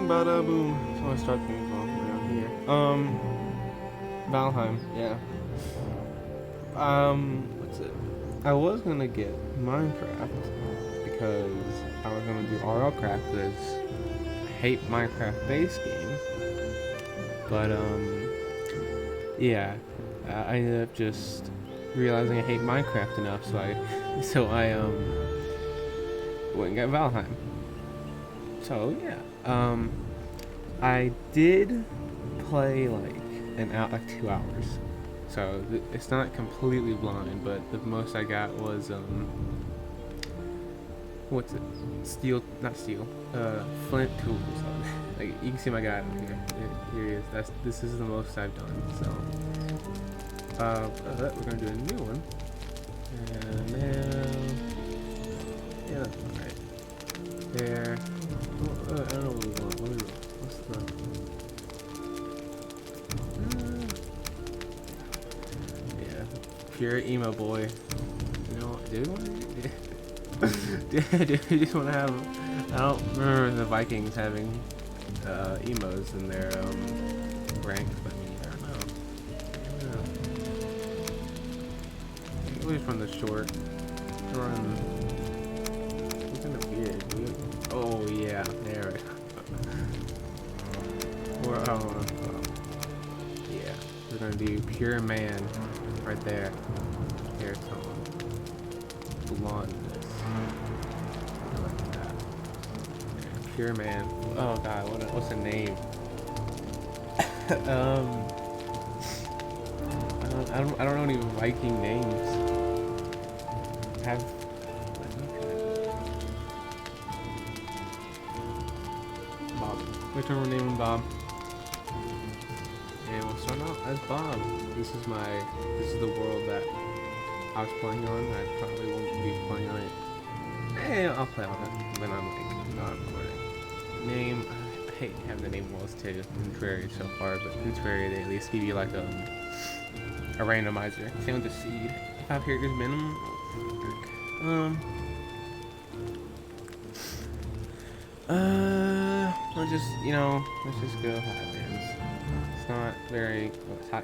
bing, bada, boom. So I start things off around here. Valheim, yeah. What's it? I was gonna get Minecraft because I was gonna do RL Craft because I hate Minecraft base game. But yeah, I ended up just realizing I hate Minecraft enough, so I went and got Valheim. So yeah, I did play like like 2 hours. So it's not completely blind, but the most I got was what's it? Steel, not steel. Flint tools. Like you can see my guy up here. Here he is. This is the most I've done. So we're gonna do a new one. And then yeah, that's alright. There. I don't know what we want. What's the yeah, pure emo boy. You know, do we want to? Do we just want to have? I don't remember the Vikings having emos in their ranks, but I don't know. We just run the short. Run. It's kind of weird. Oh yeah, there. Or yeah, we're gonna do pure man right there. Here's some blondness. Like that. Yeah, pure man. Oh god, what's the name? I don't know any Viking names. Have Bob. Which one we're naming Bob? And we'll start out as Bob. This is the world that I was playing on. I probably won't be playing on it. I'll play on it when I'm like not recording. Name, I hate having the name walls too in Terraria so far, but in Terraria they at least give you like a randomizer. Same with the seed. 5 characters minimum. Let's just go high hands. It's not very, high.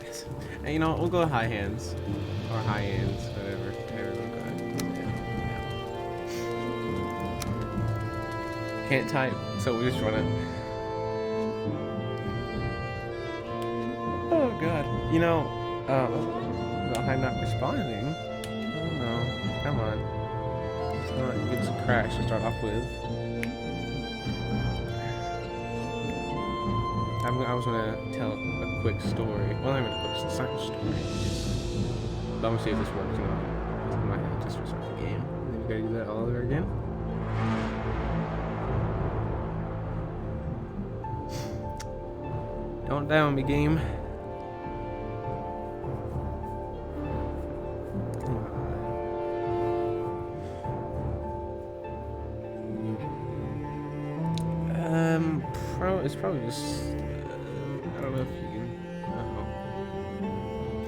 We'll go high hands. Or high hands, whatever yeah. Can't type, so we just run it. Oh god. I'm not responding. Oh no, come on. It's not, it's a crash to start off with. I was gonna tell a quick story. Well, not even a quick story. But I'm gonna see if this works or not. I might have to just restart the game. And then we gotta do that all over again. Don't die on me, game. It's probably just I don't know if you can.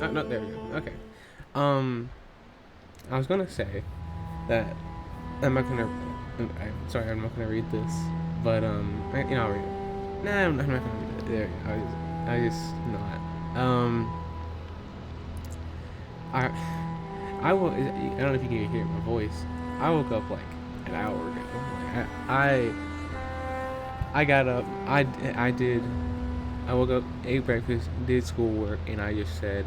Oh, no, there we go. Okay. I was gonna say that I'm not gonna read this, but I'll read it. Nah, I'm not gonna read it. There, I just not. I will. I don't know if you can hear my voice. I woke up like an hour ago. Like, I got up. I woke up, ate breakfast, did schoolwork, and I just said,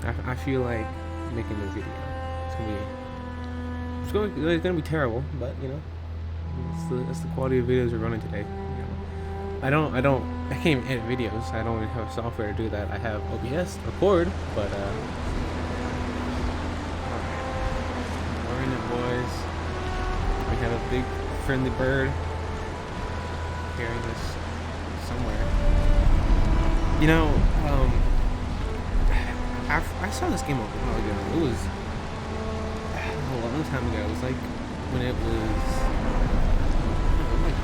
I feel like making a video. It's gonna be terrible, but that's the quality of videos we're running today. I can't even edit videos. I don't even have software to do that. I have OBS record, but we're in it, boys. We have a big friendly bird carrying this somewhere. I saw this game a while ago. It was a long time ago. It was like when it was like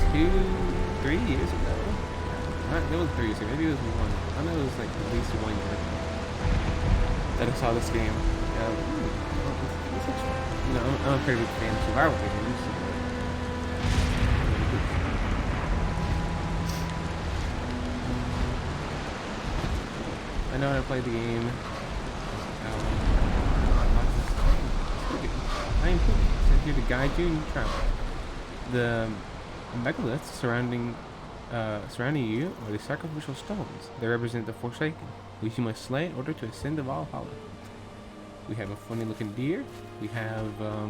2-3 years ago. It was 3 years ago. Maybe it was 1. I know it was like at least 1 year that I saw this game. I'm a pretty big fan of survival games. I know how to play the game. I am Poopy, sent here to guide you in your travel. The megaliths surrounding you are the sacrificial stones. They represent the Forsaken, which you must slay in order to ascend to Valhalla. We have a funny looking deer. We have a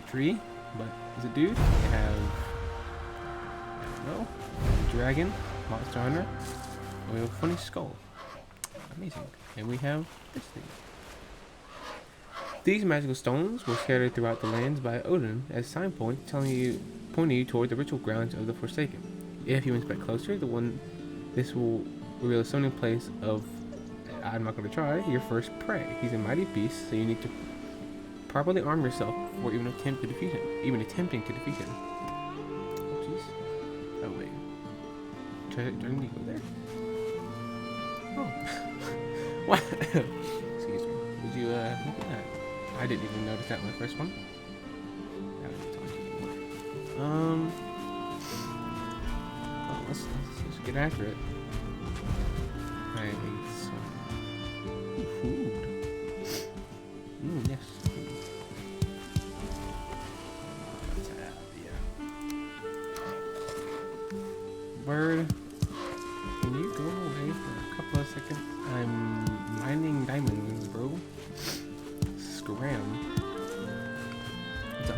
tree, but is it dude? We have, I don't know, a dragon, monster hunter. We have a funny skull. Amazing. And we have this thing. These magical stones were scattered throughout the lands by Odin as sign points, pointing you toward the ritual grounds of the Forsaken. If you inspect closer, this will reveal a summoning place of, I'm not going to try, your first prey. He's a mighty beast, so you need to properly arm yourself before even attempting to defeat him. Oh jeez. Oh wait. Do I need to go there? Oh. What? Excuse me. Would you look at that? I didn't even notice that in the first one. Oh, let's get after it. I need some food. Yes. Yeah. Bird, can you go away for a couple of seconds? I'm mining diamonds, bro. Scram. What's up?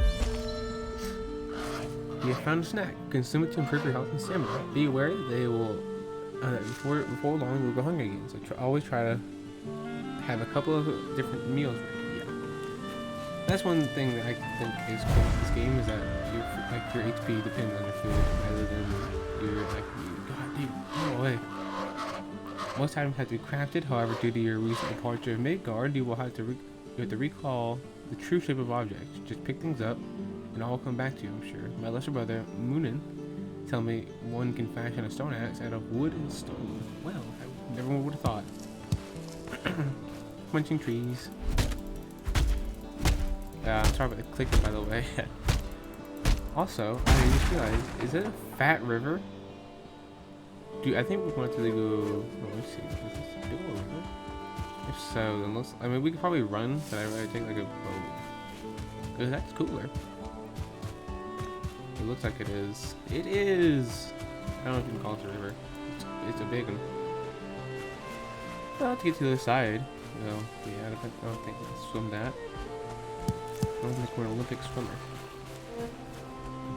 You have found a snack. Consume it to improve your health and stamina. Be aware they will, before long, you'll go hungry again. So always try to have a couple of different meals ready. Yeah. That's one thing that I think is cool with this game is that your HP depends on your food rather than God, dude, go away. Most items have to be crafted. However, due to your recent departure of Midgard, you will have to recall the true shape of objects. Just pick things up, and all will come back to you, I'm sure. My lesser brother, Moonin, tell me one can fashion a stone axe out of wood and stone. Well, I never would have thought. Punching trees. I'm sorry about the clicker, by the way. Also, I just realized, is it a fat river? Dude, I think we want to go. Oh, let's see. Is this a big old river? If so, then I mean, we could probably run, but I'd rather take like a boat. Because that's cooler. It looks like it is. It is! I don't know if you can call it a river. It's a big one. I'll have to get to the other side. You know, yeah, I don't think we can swim that. I don't think we're an Olympic swimmer.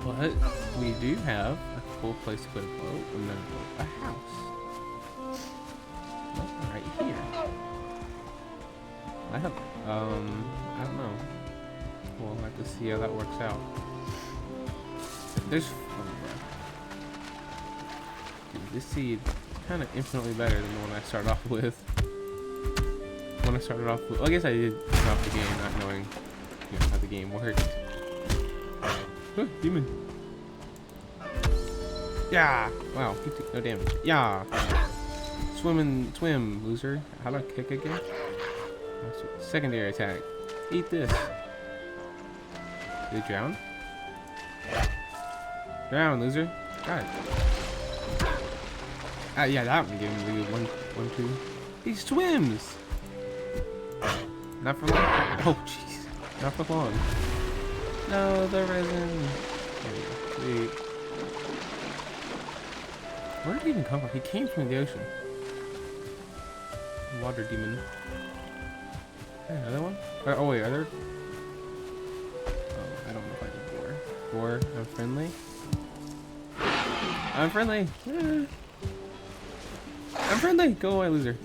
But we do have a cool place to put a boat. And then a house. Right here. I don't know. We'll have to see how that works out. There's dude, this seed is kind of infinitely better than the one I started off with. Well, I guess I did start off the game not knowing, how the game worked. Oh, demon. Yeah. Wow, he took no damage. Yeah. Swim, loser. How do I kick again? Secondary attack. Eat this. Did it drown? Drown, loser. Got it. Yeah, that one gave him the 1, 2. He swims! Not for long. Oh, jeez. Not for long. No, the resin. Sweet. Where did he even come from? He came from the ocean. Water demon. Another one? Oh wait, are there? Oh, I don't know if I did four. Four. I'm friendly. I'm friendly. I'm friendly. Go away, loser.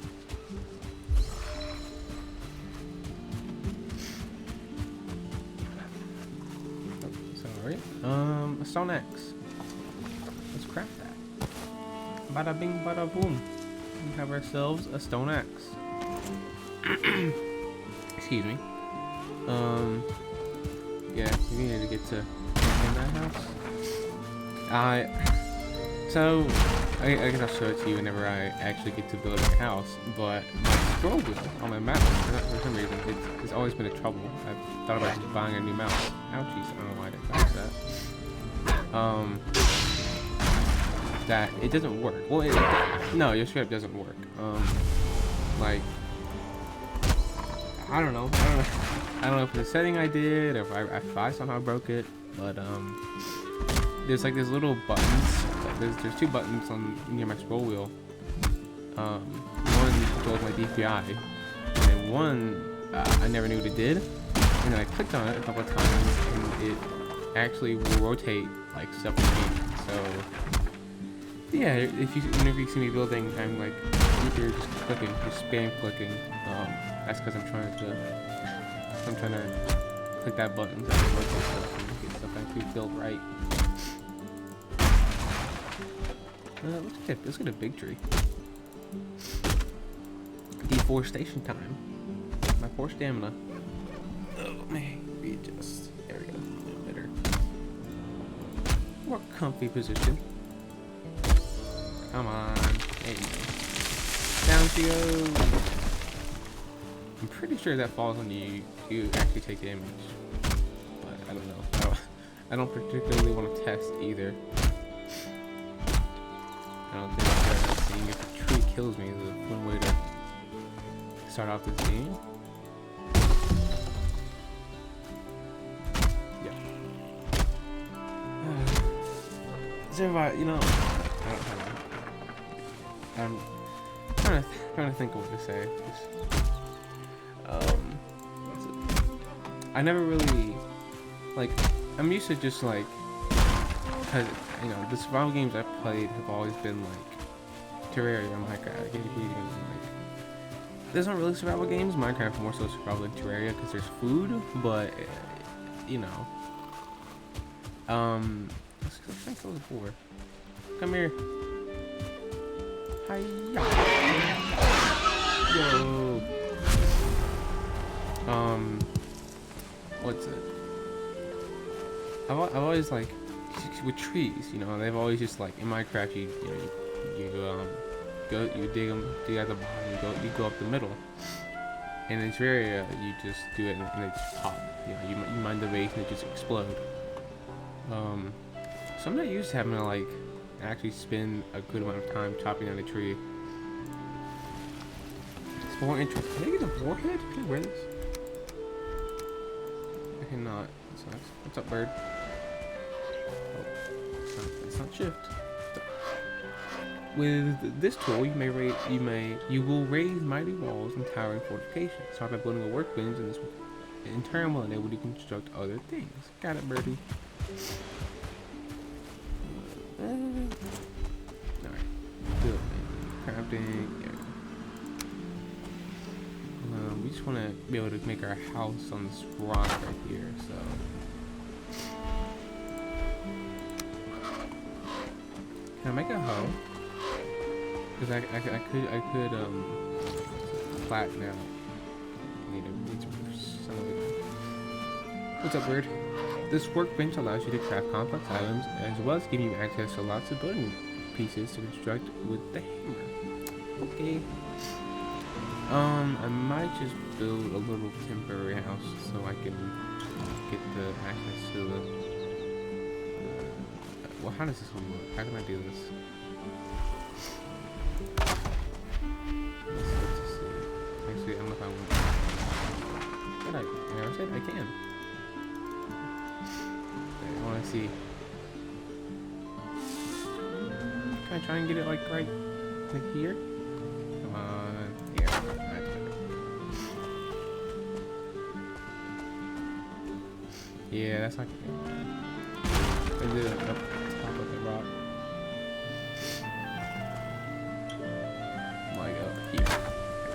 Oh, sorry. A stone axe. Let's craft that. Bada bing, bada boom. We have ourselves a stone axe. Excuse me. Yeah, we need to get to that house. So I guess I'll show it to you whenever I actually get to build a house. But my scroll wheel on my mouse, for some reason, it's always been a trouble. I've thought about just buying a new mouse. Ouchies! I don't know why I didn't catch that. that it doesn't work. Well, no, your script doesn't work. Like, I don't know. I don't know if it's a setting I did, or if I somehow broke it. But there's like these little buttons. There's 2 buttons on near my scroll wheel. One controls my DPI, and then one I never knew what it did. And then I clicked on it a couple of times, and it actually will rotate like stuff in the game. So yeah, whenever you see me building, I'm like either just clicking, just spam clicking. That's because I'm trying to click that button so I can rotate stuff and get stuff actually built right. Let's get a big tree. Deforestation time. My poor stamina. Oh, maybe just there we go. A little better. More comfy position. Come on. There you go. Down she goes. I'm pretty sure that falls on you. You actually take damage. But I don't know. I don't particularly want to test either. I don't think seeing if a tree kills me is a fun way to start off this game. Yeah. Is everybody, you know, I'm trying to think of what to say. I never really, like, I'm used to just like, cause you know the survival games I've played have always been like Terraria, Minecraft, there's not really survival games. Minecraft more so survival than Terraria because there's food, but you know, let's try kill this boar. Come here. Hiya. Yo. What's it? I've always like with trees, you know, they've always just like in Minecraft you dig at the bottom, you go up the middle, and in Terraria you just do it and it just pop. You know, you mine the base and it just explode. So I'm not used to having to like actually spend a good amount of time chopping down a tree. It's more interesting. Can I get a warhead? Can I wear this? I cannot. That sucks. What's up, bird? Oh, it's not shift. With this tool, you will raise mighty walls and towering fortifications. Start by building a workbench, and this in turn will enable you to construct other things. Got it, birdie. Alright. Good. Crafting. Yeah. We just want to be able to make our house on this rock right here, so. Can I make a hoe? Because I could plat now. Need some of it. What's up, bird? This workbench allows you to craft complex items as well as giving you access to lots of building pieces to construct with the hammer. Okay. I might just build a little temporary house so I can get the access to the. Well, how does this one work? How can I do this? Let's see. Actually, I don't know if I want. But I said I can. Okay, I want to see. Can I try and get it like right here? Come on. Yeah. Yeah, that's not good. I did it up top of the rock. Like up here.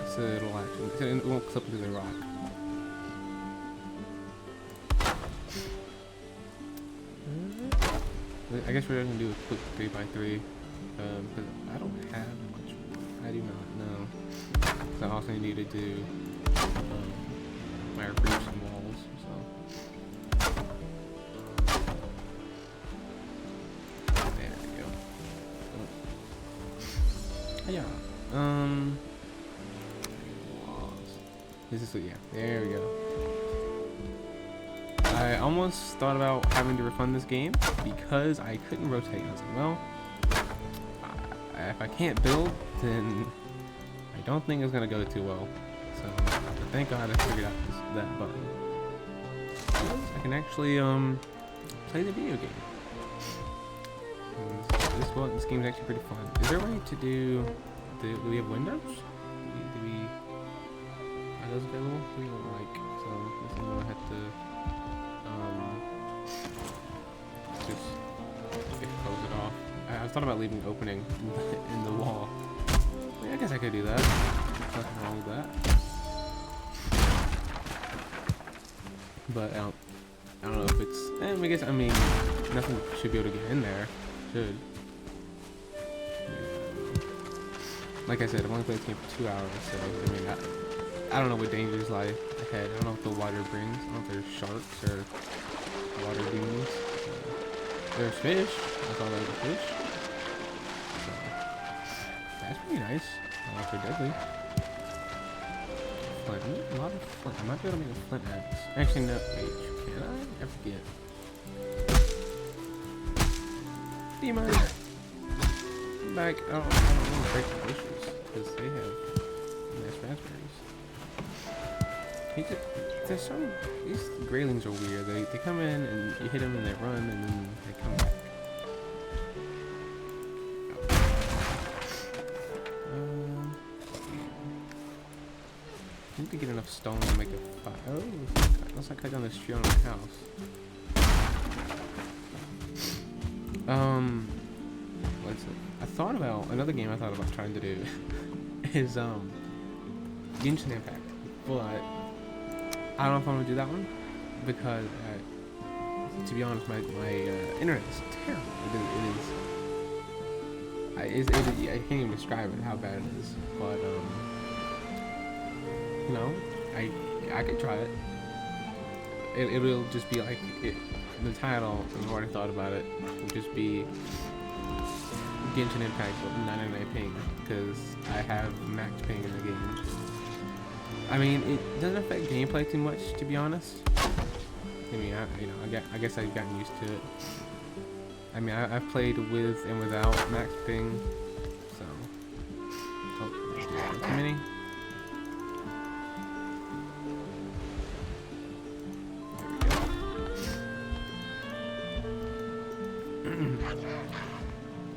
So it'll actually, it won't clip into the rock. I guess we're gonna do a quick 3x3. Because I don't have much. I do not know. So I also need to do my roofs and walls. So there we go. Yeah. This is yeah. There we go. I almost thought about having to refund this game because I couldn't rotate. I was like, well, if I can't build, then I don't think it's gonna go too well. So thank God I figured out that button. I can actually play the video game. This game's actually pretty fun. Is there a way to do we have windows? Do we are those available? We don't like, so this is gonna have to just close it off. I was thought about leaving an opening in the wall. I mean, I guess I could do that. Nothing wrong with that. But I don't know if it's. I mean, nothing should be able to get in there. Should. Like I said, I've only played this game for 2 hours, so I mean, I don't know what dangers lie ahead. I don't know what the water brings. I don't know if there's sharks or water demons. There's fish. I saw there's a fish. So, that's pretty nice. I don't know if they're deadly. Flint. A lot of flint. I might be able to make a flint axe. Actually, no. Wait, can I? I forget. Demon! Back. I don't want to break the bushes because they have nice raspberries. There's some. These graylings are weird. They come in and you hit them and they run and then they come back. I need to get enough stone to make a fire. Oh, looks like I cut down this tree on my house. What's it? I thought about another game. I thought about trying to do is Genshin Impact, but I don't know if I'm gonna do that one because to be honest, my internet is terrible. I can't even describe it how bad it is, but you know, I could try it. It'll just be like the title. I've already thought about it. Would just be Genshin Impact with 99 ping because I have max ping in the game. I mean, it doesn't affect gameplay too much, to be honest. I mean, I guess I've gotten used to it. I mean, I've played with and without max ping, so. Oh, too many.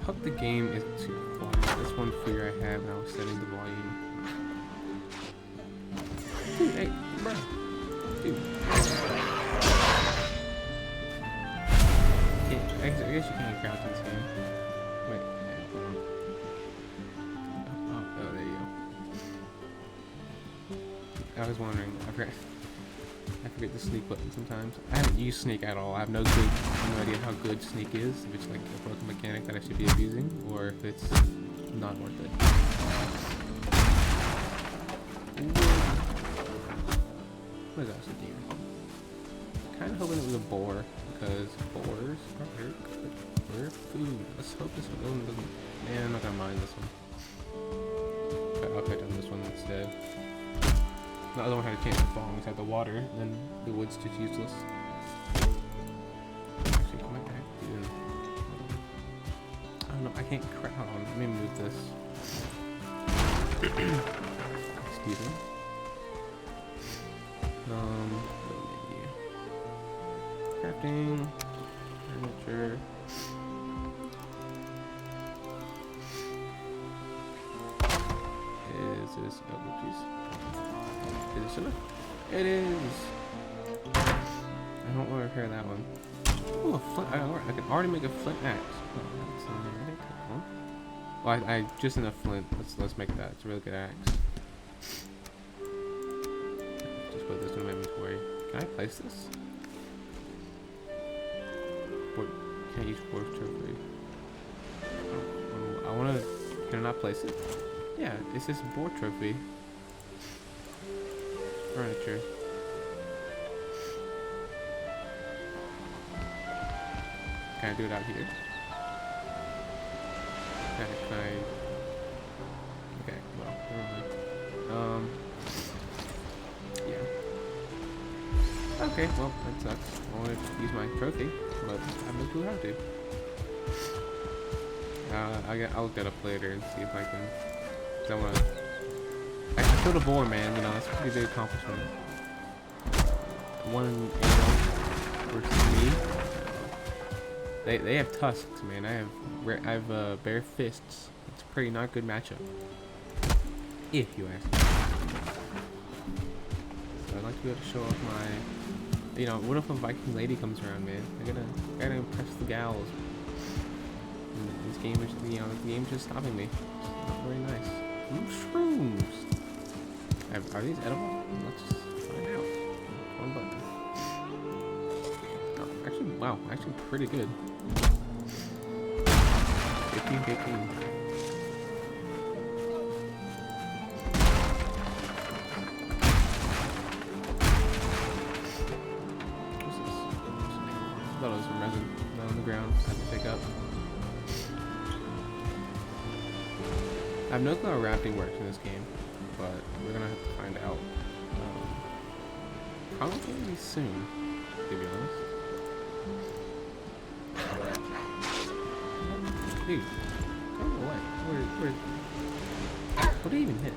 Hope the game isn't too quiet. That's one fear I have when I was setting the volume. Dude, hey, bro. Dude. I guess you can't crouch in this game. Wait. Oh, there you go. I was wondering. I forget the sneak button sometimes. I haven't used sneak at all. I have no idea how good sneak is. If it's like a broken mechanic that I should be abusing, or if it's not worth it. What is that? A deer. Kind of hoping it was a boar because boars are very good. They're food. Let's hope this one doesn't. Man, I'm not gonna mind this one. Okay, I'll cut down this one instead. The other one had a chance to fall inside the water, then the wood's just useless. Actually, come back. I don't know, I can't crouch. Hold on, let me move this. Excuse me. Menu. Crafting. Furniture. Is this, oh, geez. Is this enough? It is! I don't want to repair that one. Oh, a flint. I can already make a flint axe. Oh, that's not well, I just enough flint. Let's make that. It's a really good axe. Just put this in my inventory. Can I place this? Can I use board trophy? Oh, I want to. Can I not place it? Yeah, it's this board trophy. Furniture. Can I do it out here? Can I? Okay, well, never mind. Yeah. Okay, well, that sucks. I want to use my trophy, but I have no clue how to. I'll look that up later and see if I can. Cause I want to. I killed a boar, man. You know, that's a pretty big accomplishment. 1 AO versus me. They have tusks, man. I have bare fists. It's a pretty not good matchup, if you ask me. So I'd like to be able to show off my. You know, what if a Viking lady comes around, man? I gotta impress the gals. And this game is, you know, the game's just stopping me. It's not very nice. Mushrooms. Are these edible? Let's find out. One button. Oh, actually, wow, actually pretty good. 15. What's this? I thought it was some resin on the ground I had to pick up. I have no clue how rafting works in this game, but we're gonna have to find out. Probably soon, to be honest. Dude, go away. What did he even hit?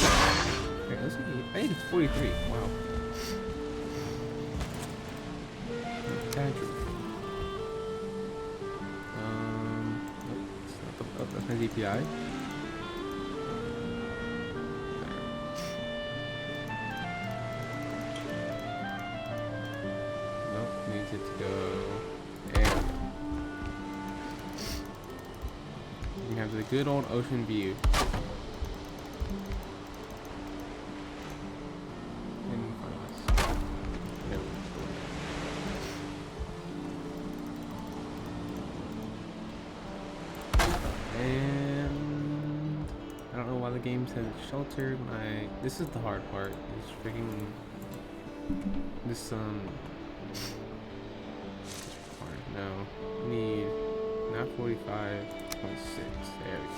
Okay, let's see. I hit 43. Wow. Nope, it's not the, that's my DPI. Nope, needs it to go. There. You can have the good old ocean view. In front of us. Nope. And I don't know why the game says sheltered. This is the hard part. It's freaking this hard. No. Need not 45.6. There we go.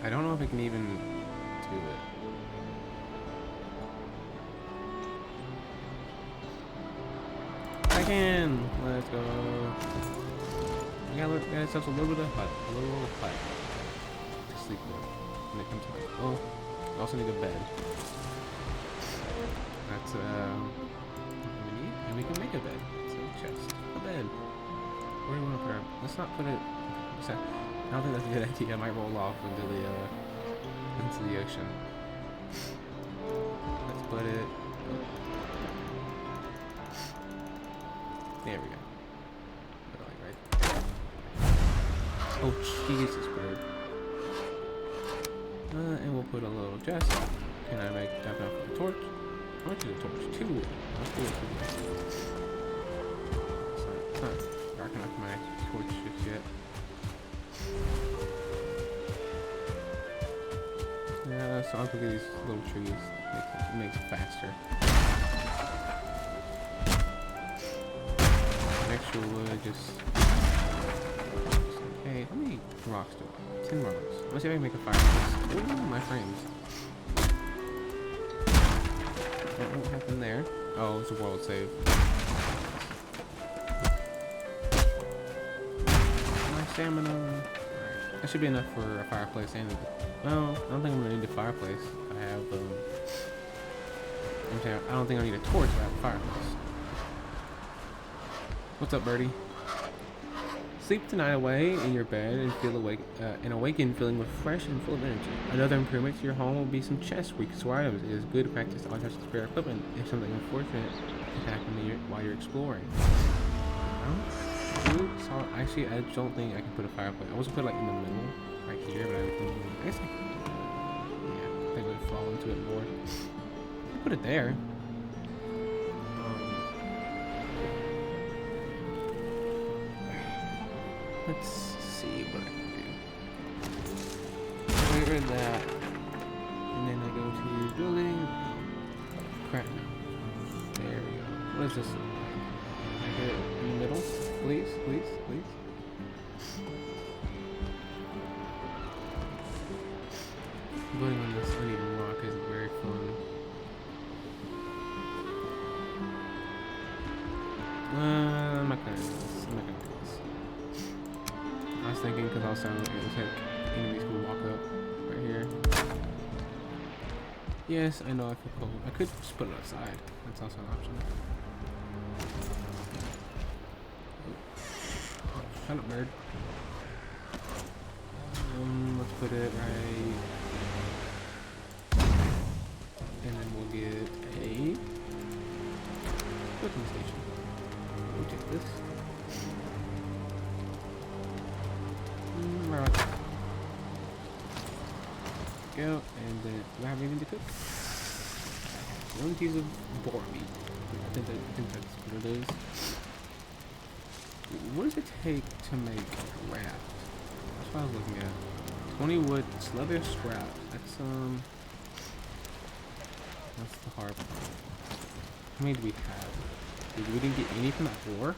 I don't know if I can even do it. I can! Let's go. Yeah, look, it's just a little bit of hut. A little hut. To sleep with when it comes to night. Oh, I also need a bed. That's, we need, and we can make a bed. So, chest. A bed. Where do we want to put our, let's not put it, I don't think that's a good idea. I might roll off into the ocean. Let's put it, there we go. Like right there. Oh Jesus, bird. And we'll put a little chest. Can I make that enough for the torch? How much is a torch? 2. Let's do it. It's not dark enough for my torch just yet. Yeah, so I'll look at these little trees. It makes it faster. Extra wood, just okay. How many rocks do I have? 10 rocks. Let's see if I can make a fire. Ooh, my frames. What happened there? Oh, it's a world save. My stamina. Alright. That should be enough for a fireplace and well, I don't think I'm gonna need a fireplace. I have I don't think I need a torch, I have a fireplace. What's up, birdie? Sleep tonight away in your bed and feel awake and awaken feeling refreshed and full of energy. Another improvement to your home will be some chests where you can store items. It is good practice to always have spare equipment if something unfortunate can happen while you're exploring. Actually, I don't think I can put a fireplace. I was gonna put it like in the middle, right here, but I guess I think I would fall into it more. I put it there. Let's see what I can do. Clear that, and then I go to building. Crap. There we go. What is this? I get it in the middle, please. Building on this uneven rock is very fun. I'm not gonna do this. was thinking because I was saying it was like enemies will walk up right here. Yes, I know I feel cold. I could just put it outside. That's also an option. Oh, shut up, bird. Let's put it right. And then we'll get a cooking station. We'll take this. Right. Go, and then do I have anything to cook? One piece of boar meat. I think that's what it is. What does it take to make a raft? That's what I was looking at. 20 wood, leather scrap. That's the hard part. How many do we have? We didn't get any from that war?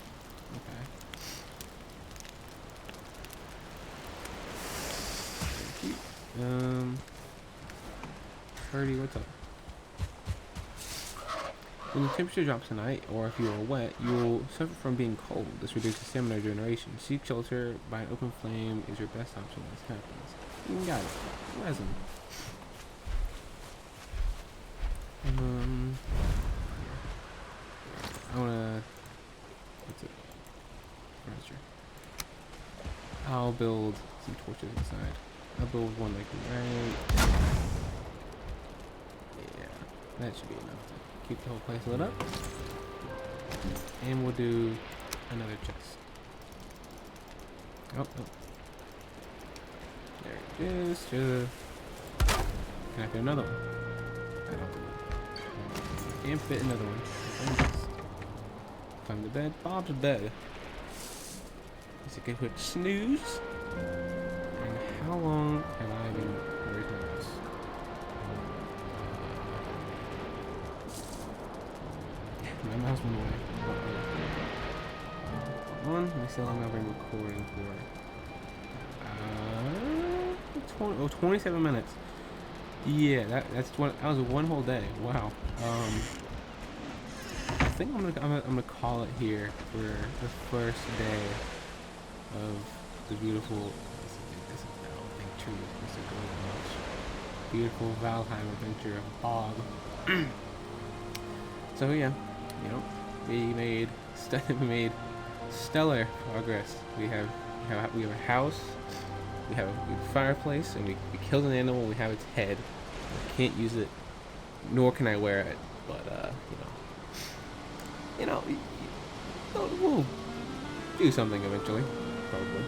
Okay. Thank you. 30, what's up? When the temperature drops tonight, or if you are wet, you will suffer from being cold. This reduces stamina regeneration. Seek shelter by an open flame is your best option when this happens. You got it. Resin. I wanna. What's it? Furniture. I'll build some torches inside. I'll build one like right. Yeah, that should be enough to keep the whole place lit up. And we'll do another chest. Oh. There it is. Can I fit another one? I don't. Can't fit another one. Climb the bed. Bob's bed. Is it good to snooze? And how long have I been raising my mouse? My mouse went away. Let me see how long I've been recording for. 27 minutes. Yeah, that was one whole day. Wow. I think I'm gonna call it here for the first day of the beautiful. Beautiful Valhiem adventure of Bob. So yeah, we made stellar progress. We have a house, we have a fireplace, and we killed an animal. We have its head. I can't use it, nor can I wear it. But we'll do something eventually, probably.